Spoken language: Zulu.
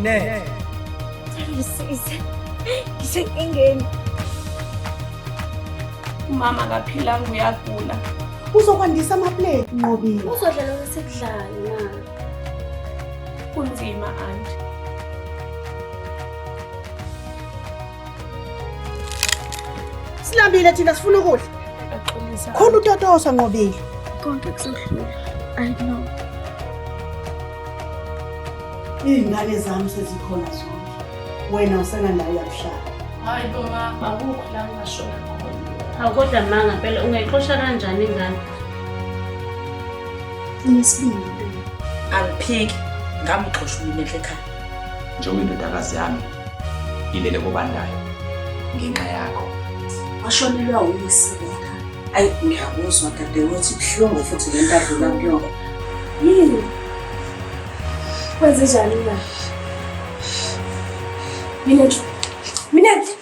Nene. Ngisize. Ngisenkingeni. Umama akaphilanga uyagula. Uzokwandisa amaplate Nqobile. Uzodlala kwasekudlala na. Kunzima anti. Silambile thina sifuna ukudla. Aqinisa. Khona utotosa Nqobile. Konke kusedlula. I know. Izingane zami sezikhona zonke. Wena usengandawo yakuhlala. Hayi mama, akukho la ngashona khona. Hawu kodwa ma ngempela ungayixosha kanjani ingane? Unesibindi. Angiphiki ngamxosha uMinenhle ekhaya. Njengoba indodakazi yami ilele kobandayo ngenxa yakho. Washonelwa uyise ekhaya. Ayi ngiyakuzwa dadewethu kuhlungu futhi lento adlula kuyona. Yini? Kwenze njani na? Minenhle.